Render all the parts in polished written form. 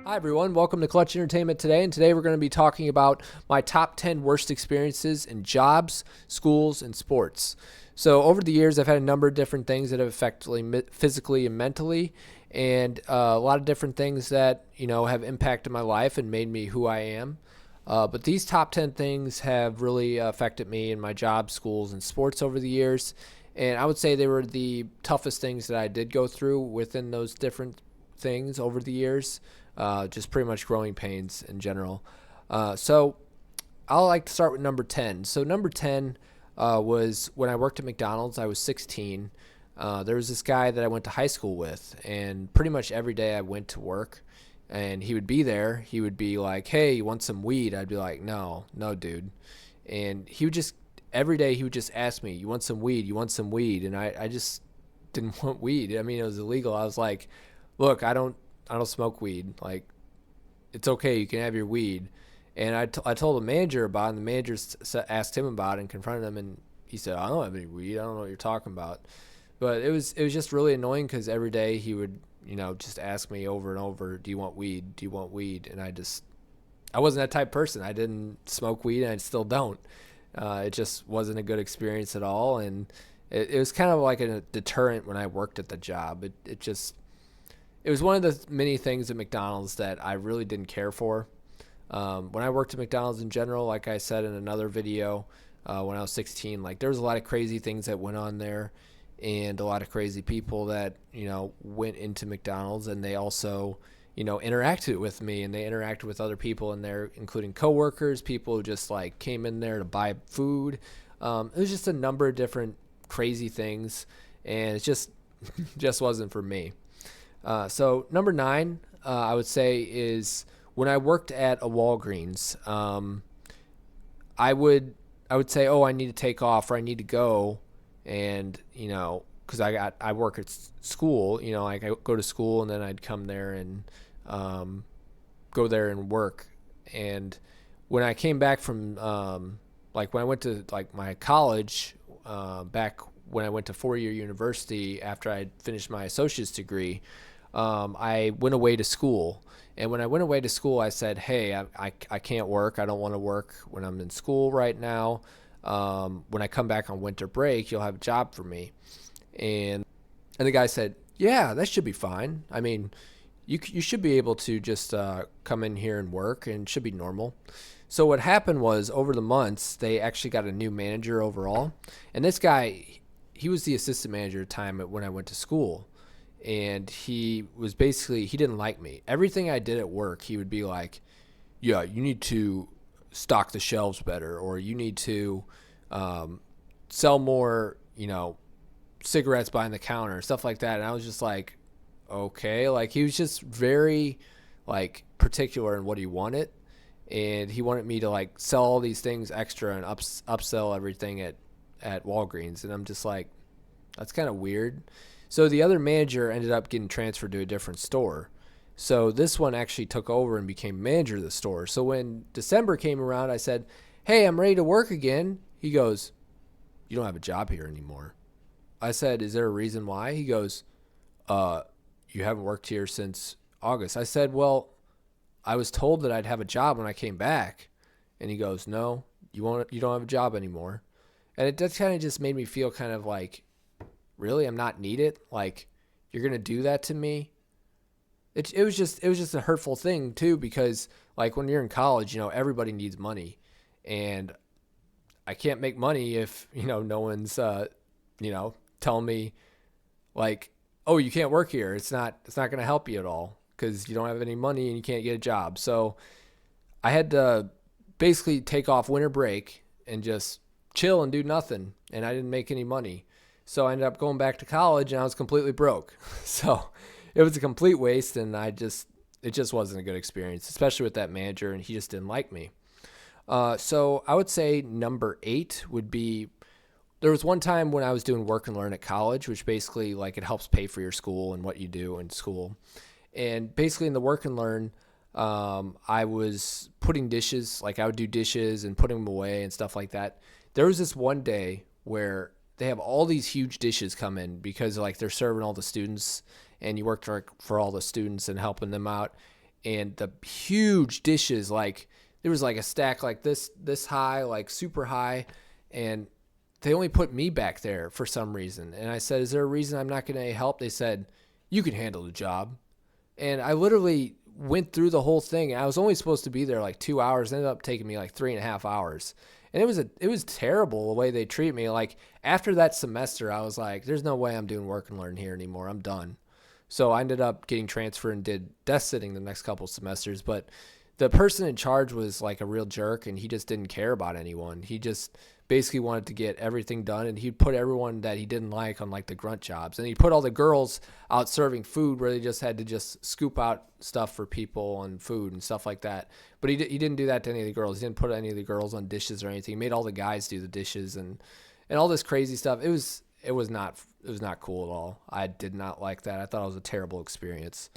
Hi, everyone. Welcome to Clutch Entertainment today. And today we're going to be talking about my top 10 worst experiences in jobs, schools, and sports. So, over the years, I've had a number of different things that have affected me physically and mentally, and a lot of different things that, have impacted my life and made me who I am. But these top 10 things have really affected me in my job, schools, and sports over the years. And I would say they were the toughest things that I did go through within those different things over the years, just pretty much growing pains in general. So I'll like to start with number 10. So number 10 was when I worked at McDonald's. I was 16. There was this guy that I went to high school with, and pretty much every day I went to work, and he would be there. He would be like, "Hey, you want some weed?" I'd be like, "No, no, dude." And he would just every day he would just ask me, "You want some weed? You want some weed?" And I just didn't want weed. I mean, it was illegal. I was like, "Look, I don't smoke weed. Like, it's okay. You can have your weed." And I told the manager about it, and the manager asked him about it and confronted him, and he said, "I don't have any weed. I don't know what you're talking about." But it was just really annoying because every day he would, just ask me over and over, "Do you want weed? Do you want weed?" And I wasn't that type of person. I didn't smoke weed, and I still don't. It just wasn't a good experience at all, and it was kind of like a deterrent when I worked at the job. It was one of the many things at McDonald's that I really didn't care for. When I worked at McDonald's in general, like I said in another video, when I was 16, like there was a lot of crazy things that went on there, and a lot of crazy people that went into McDonald's, and they also interacted with me, and they interacted with other people in there, including coworkers, people who just like came in there to buy food. It was just a number of different crazy things, and it just wasn't for me. So number 9, I would say, is when I worked at a Walgreens. I would I would say, "Oh, I need to take off or I need to go," and because I work at school, like I go to school and then I'd come there and um, go there and work. And when I came back from like when I went to like my college, back when I went to 4-year university after I finished my associate's degree, I went away to school. And when I went away to school, I said, "Hey, I can't work. I don't want to work when I'm in school right now. When I come back on winter break, you'll have a job for me." And the guy said, "Yeah, that should be fine. I mean, you should be able to just come in here and work, and it should be normal." So what happened was, over the months, they actually got a new manager overall, and this guy, he was the assistant manager at the time when I went to school, and he didn't like me. Everything I did at work, he would be like, "Yeah, you need to stock the shelves better, or you need to sell more, cigarettes behind the counter," stuff like that. And I was just like, okay. Like, he was just very like particular in what he wanted, and he wanted me to like sell all these things extra and upsell everything at Walgreens. And I'm just like, that's kind of weird. So the other manager ended up getting transferred to a different store. So this one actually took over and became manager of the store. So when December came around, I said, "Hey, I'm ready to work again." He goes, "You don't have a job here anymore." I said, "Is there a reason why?" He goes, uh, "You haven't worked here since August." I said, "Well, I was told that I'd have a job when I came back." And he goes, "No, you don't have a job anymore." And it just kind of just made me feel kind of like, really, I'm not needed? Like, you're going to do that to me? It was just a hurtful thing too, because like when you're in college, everybody needs money, and I can't make money if no one's telling me like, "Oh, you can't work here. It's not going to help you at all because you don't have any money and you can't get a job." So I had to basically take off winter break and just chill and do nothing, and I didn't make any money. So I ended up going back to college, and I was completely broke. So it was a complete waste, and it just wasn't a good experience, especially with that manager, and he just didn't like me. So I would say number 8 would be, there was one time when I was doing work and learn at college, which basically like it helps pay for your school and what you do in school. And basically in the work and learn, I was putting dishes, like I would do dishes and putting them away and stuff like that. There was this one day where they have all these huge dishes come in because like they're serving all the students, and you work for all the students and helping them out. and the huge dishes, like there was like a stack like this high, like super high, and they only put me back there for some reason. And I said, is there a reason I'm not going to help? They said, you can handle the job. And I literally went through the whole thing. I was only supposed to be there like 2 hours. It ended up taking me like 3.5 hours. And it was terrible the way they treat me. Like after that semester, I was like, there's no way I'm doing work and learn here anymore. I'm done. So I ended up getting transferred and did desk sitting the next couple semesters. But the person in charge was like a real jerk, and he just didn't care about anyone. He just basically wanted to get everything done, and he'd put everyone that he didn't like on like the grunt jobs, and he put all the girls out serving food where they just had to just scoop out stuff for people and food and stuff like that. But he didn't do that to any of the girls. He didn't put any of the girls on dishes or anything. He made all the guys do the dishes and all this crazy stuff. It was not cool at all. I did not like that. I thought it was a terrible experience.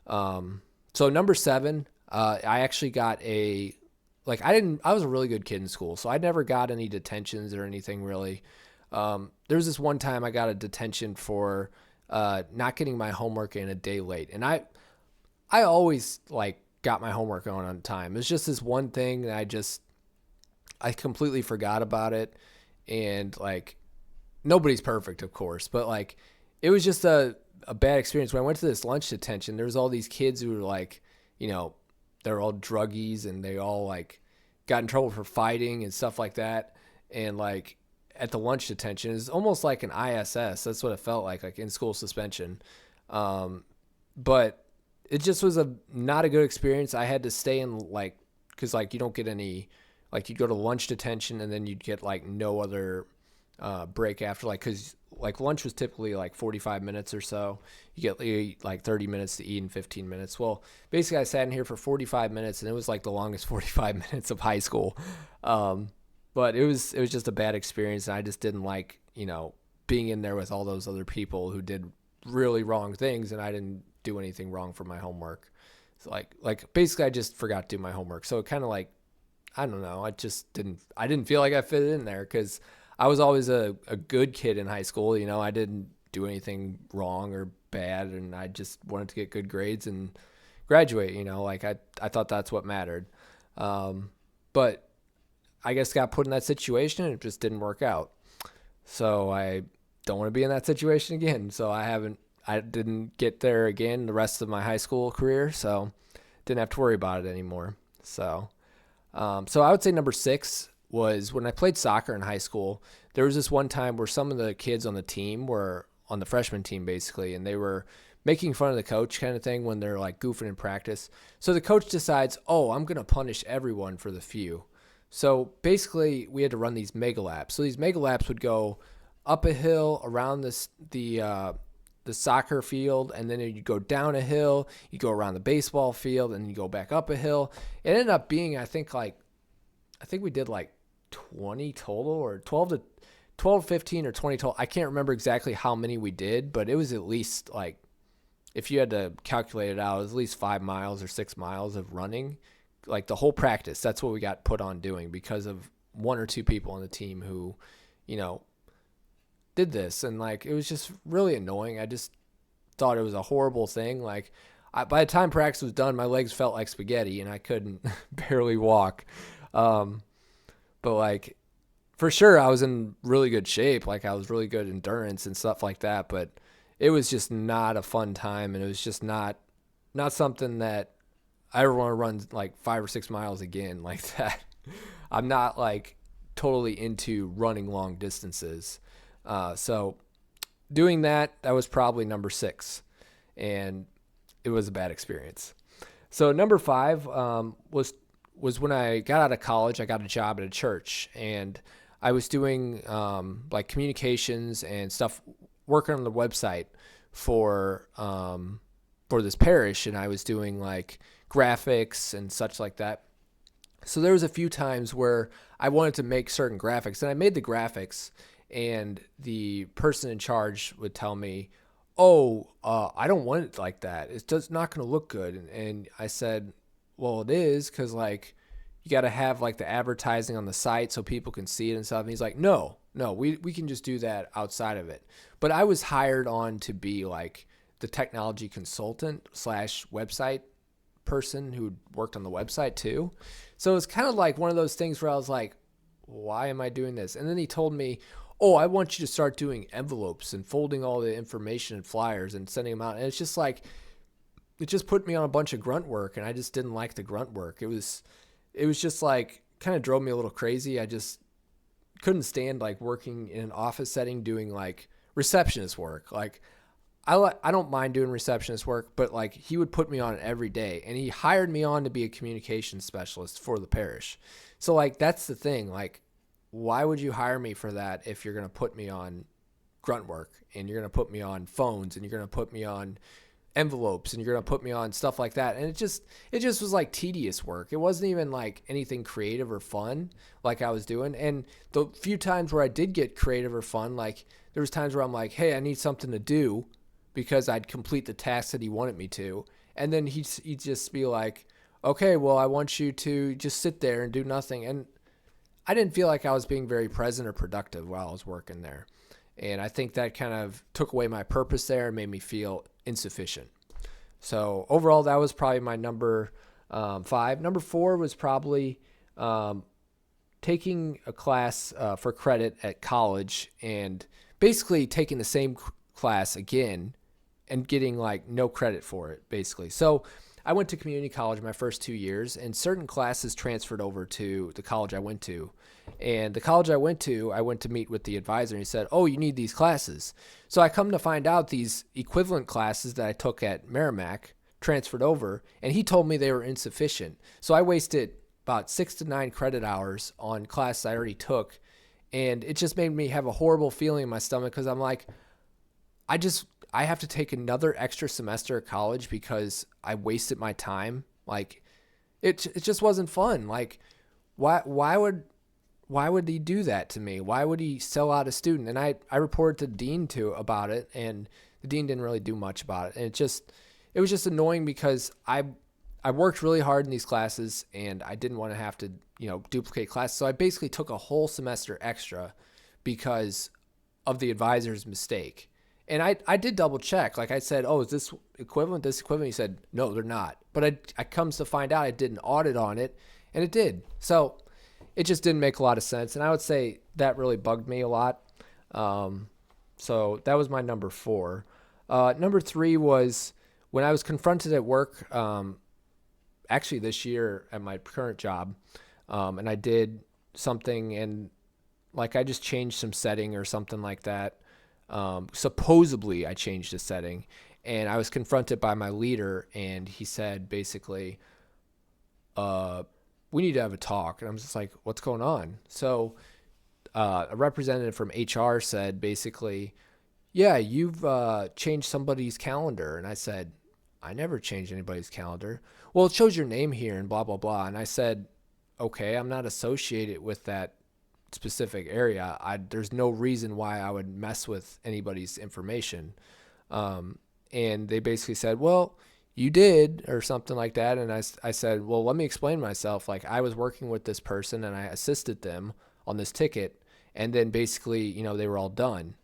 So number 7, I actually got I was a really good kid in school, so I never got any detentions or anything really. There was this one time I got a detention for not getting my homework in a day late. And I always like got my homework on time. It was just this one thing that I completely forgot about it. And like, nobody's perfect, of course, but like, it was just a bad experience. When I went to this lunch detention, there was all these kids who were like, they're all druggies, and they all like got in trouble for fighting and stuff like that. And like at the lunch detention, it's almost like an ISS. That's what it felt like in school suspension. But it just was not a good experience. I had to stay in cause like you don't get any, like you go to lunch detention and then you'd get like no other break after, cause like lunch was typically like 45 minutes or so. You get like 30 minutes to eat and 15 minutes. Well, basically I sat in here for 45 minutes, and it was like the longest 45 minutes of high school. But it was just a bad experience. And I just didn't like, being in there with all those other people who did really wrong things, and I didn't do anything wrong for my homework. So like basically I just forgot to do my homework. So it kind of like, I don't know. I didn't feel like I fit in there, cause I was always a good kid in high school. I didn't do anything wrong or bad, and I just wanted to get good grades and graduate. I thought that's what mattered. But I guess got put in that situation, and it just didn't work out. So I don't want to be in that situation again. So I didn't get there again the rest of my high school career. So didn't have to worry about it anymore. So I would say number 6 was when I played soccer in high school. There was this one time where some of the kids on the team were on the freshman team basically, and they were making fun of the coach kind of thing when they're like goofing in practice. So the coach decides, I'm going to punish everyone for the few. So basically we had to run these mega laps. So these mega laps would go up a hill around the soccer field, and then you go down a hill, you go around the baseball field, and you go back up a hill. It ended up being, I think we did like 20 total, or 12 to 15 or 20 total. I can't remember exactly how many we did, but it was at least like, if you had to calculate it out, it was at least 5 miles or 6 miles of running, like the whole practice. That's what we got put on doing because of 1 or 2 people on the team who, did this. And like, it was just really annoying. I just thought it was a horrible thing. Like by the time practice was done, my legs felt like spaghetti and I couldn't barely walk. But like, for sure I was in really good shape. Like I was really good endurance and stuff like that, but it was just not a fun time. And it was just not something that I ever want to run like 5 or 6 miles again like that. I'm not like totally into running long distances. So doing that was probably number 6, and it was a bad experience. So number 5, was when I got out of college. I got a job at a church, and I was doing, like communications and stuff, working on the website for this parish. And I was doing like graphics and such like that. So there was a few times where I wanted to make certain graphics, and I made the graphics, and the person in charge would tell me, I don't want it like that. It's just not going to look good. And I said, well, it is, because like you got to have like the advertising on the site so people can see it and stuff. And he's like, no, we can just do that outside of it. But I was hired on to be like the technology consultant / website person who worked on the website too. So it's kind of like one of those things where I was like, why am I doing this? And then he told me, oh, I want you to start doing envelopes and folding all the information and flyers and sending them out. And it's just like, it just put me on a bunch of grunt work, and I just didn't like the grunt work. It was just like, kind of drove me a little crazy. I just couldn't stand like working in an office setting doing like receptionist work. Like I don't mind doing receptionist work, but like he would put me on it every day, and he hired me on to be a communications specialist for the parish. So like that's the thing. Like, why would you hire me for that if you're going to put me on grunt work, and you're going to put me on phones, and you're going to put me on envelopes, and you're going to put me on stuff like that? And it just was like tedious work. It wasn't even like anything creative or fun like I was doing. And the few times where I did get creative or fun, like there was times where I'm like, hey, I need something to do, because I'd complete the task that he wanted me to. And then he'd just be like, okay, well, I want you to just sit there and do nothing. And I didn't feel like I was being very present or productive while I was working there. And I think that kind of took away my purpose there and made me feel insufficient. So overall, that was probably my number 5. Number 4 was probably taking a class for credit at college, and basically taking the same class again and getting like no credit for it, basically. So I went to community college my first 2 years, and certain classes transferred over to the college I went to. And the college I went to meet with the advisor, and he said, oh, you need these classes. So I come to find out these equivalent classes that I took at Merrimack transferred over, and he told me they were insufficient. So I wasted about 6 to 9 credit hours on classes I already took, and it just made me have a horrible feeling in my stomach, because I'm like, I have to take another extra semester of college because I wasted my time. Like, it just wasn't fun. Like, why would he do that to me? Why would he sell out a student? And I reported to the dean about it, and the dean didn't really do much about it. And it was just annoying, because I worked really hard in these classes, and I didn't want to have to, duplicate classes. So I basically took a whole semester extra because of the advisor's mistake. And I did double check. Like I said, oh, is this equivalent? He said, no, they're not. But I comes to find out I did an audit on it, and it did. So it just didn't make a lot of sense. And I would say that really bugged me a lot. So that was my number 4. Number 3 was when I was confronted at work, actually this year at my current job, and I did something, and like I just changed some setting or something like that. Supposedly I changed the setting, and I was confronted by my leader, and he said basically, we need to have a talk. And I'm just like, what's going on? So a representative from HR said basically, yeah, you've changed somebody's calendar. And I said, I never changed anybody's calendar. Well, it shows your name here and blah, blah, blah. And I said, okay, I'm not associated with that specific area. There's no reason why I would mess with anybody's information. And they basically said, well, you did, or something like that. And I said, well, let me explain myself. Like, I was working with this person, and I assisted them on this ticket. And then basically, they were all done,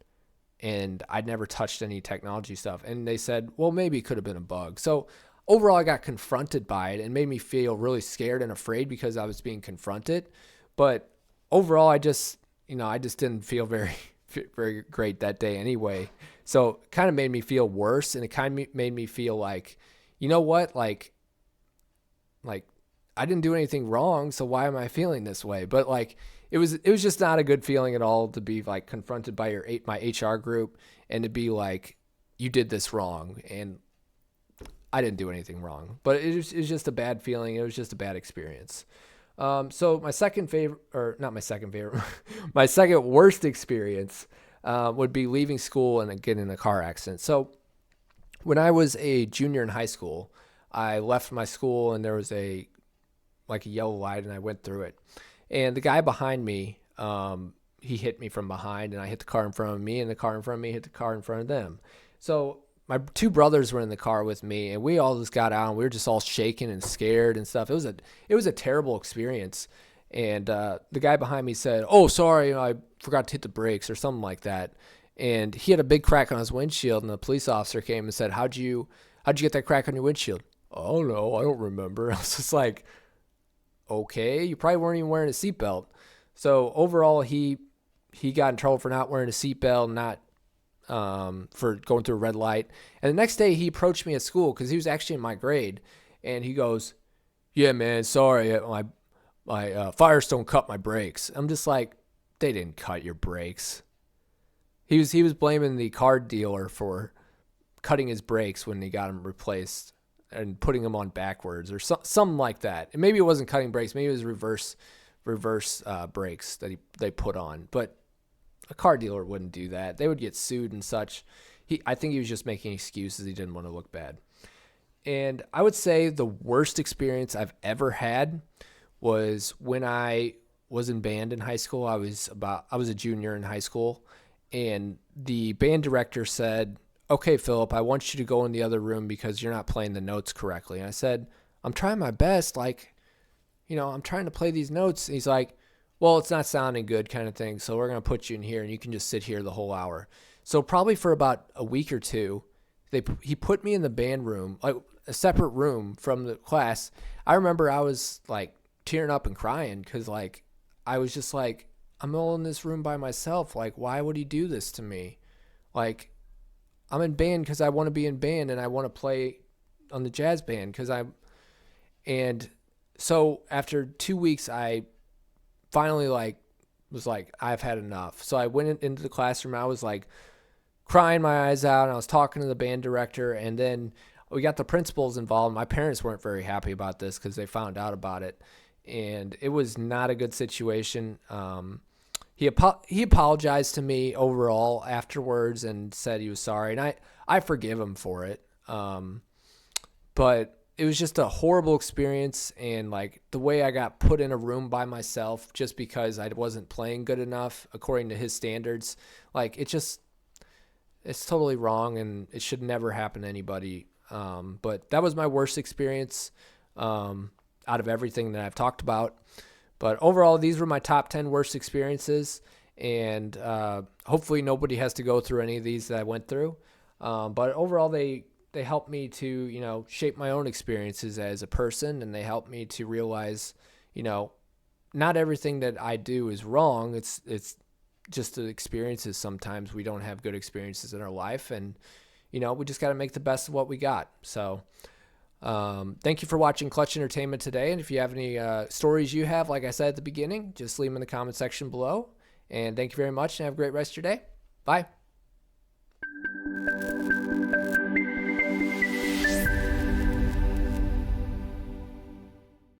and I'd never touched any technology stuff. And they said, well, maybe it could have been a bug. So overall, I got confronted by it, and made me feel really scared and afraid because I was being confronted. But overall, I just didn't feel very, very great that day anyway. So it kind of made me feel worse, and it kind of made me feel like, you know what, like I didn't do anything wrong, so why am I feeling this way? But like, it was just not a good feeling at all to be like confronted by my HR group, and to be like, you did this wrong, and I didn't do anything wrong. But it was just a bad feeling. It was just a bad experience. So my second my second worst experience would be leaving school and getting in a car accident. So when I was a junior in high school, I left my school, and there was a yellow light, and I went through it. And the guy behind me, he hit me from behind, and I hit the car in front of me, and the car in front of me hit the car in front of them. So my 2 brothers were in the car with me, and we all just got out, and we were just all shaking and scared and stuff. It was a terrible experience. And the guy behind me said, oh, sorry, I forgot to hit the brakes or something like that. And he had a big crack on his windshield, and the police officer came and said, how'd you get that crack on your windshield? Oh no, I don't remember. I was just like, okay, you probably weren't even wearing a seatbelt. So overall, he got in trouble for not wearing a seatbelt, not for going through a red light. And the next day, he approached me at school because he was actually in my grade, and he goes, "Yeah, man, sorry, my Firestone cut my brakes." I'm just like, they didn't cut your brakes. He was blaming the car dealer for cutting his brakes when he got them replaced and putting them on backwards or something like that. And maybe it wasn't cutting brakes, maybe it was reverse brakes that they put on. But a car dealer wouldn't do that. They would get sued and such. I think he was just making excuses. He didn't want to look bad. And I would say the worst experience I've ever had was when I was in band in high school. I was a junior in high school, and the band director said, "Okay, Philip, I want you to go in the other room because you're not playing the notes correctly." And I said, "I'm trying my best. Like, I'm trying to play these notes." And he's like, "Well, it's not sounding good," kind of thing. "So we're going to put you in here and you can just sit here the whole hour." So probably for about a week or two, he put me in the band room, like a separate room from the class. I remember I was like tearing up and crying because like I was just like, I'm all in this room by myself. Like, why would he do this to me? Like, I'm in band because I want to be in band and I want to play on the jazz band and so after 2 weeks, I finally was like, I've had enough. So I went into the classroom. I was like crying my eyes out, and I was talking to the band director, and then we got the principals involved. My parents weren't very happy about this because they found out about it, and it was not a good situation. He apologized to me overall afterwards and said he was sorry, and I forgive him for it. But it was just a horrible experience, and like the way I got put in a room by myself just because I wasn't playing good enough according to his standards, like it's totally wrong, and it should never happen to anybody. But that was my worst experience out of everything that I've talked about. But overall, these were my top 10 worst experiences, and hopefully nobody has to go through any of these that I went through. But overall, they helped me to shape my own experiences as a person, and they helped me to realize not everything that I do is wrong. It's just the experiences. Sometimes we don't have good experiences in our life, and we just got to make the best of what we got. So thank you for watching Clutch Entertainment today, and if you have any stories you have, like I said at the beginning, just leave them in the comment section below. And thank you very much, and have a great rest of your day. Bye.